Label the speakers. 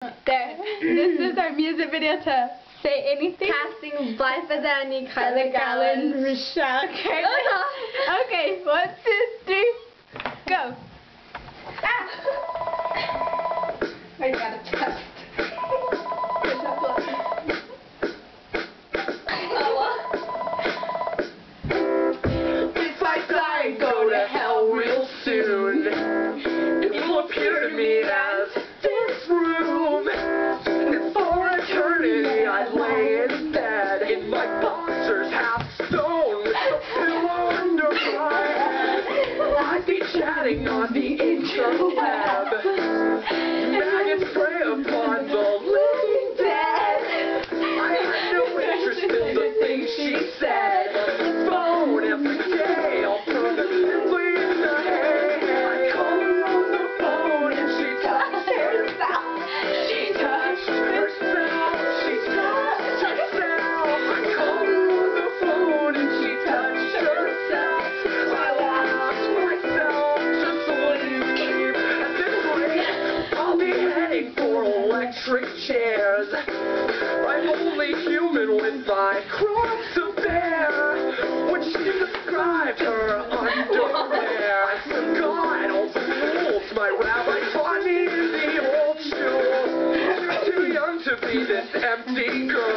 Speaker 1: There. This is our music video to Say Anything.
Speaker 2: Casting Life as Annie, Kyla
Speaker 1: Gallon,
Speaker 2: Gallon,
Speaker 1: Rochelle. Okay, 1, 2, 3, go. I got a test.
Speaker 3: If I die, go to hell real soon. It will appear to me as this room. And for eternity, I'd lay in bed in my boxers, half stone, with a pillow under my head. I'd be chatting on the interweb. Maggots prey upon the living dead. I had no interest in the things she said. Phone every day, alternatively in the hay. I call her on the phone and she touched herself. She touched herself. She touched herself. I call her on the phone and she touched herself. I lost myself just sleep. At this rate, I'll be heading for electric chairs. I'm only human with my cross to bear. When she described her underwear, I forgot all the rules my rabbi taught me in the old shul. You're too young to be this empty girl.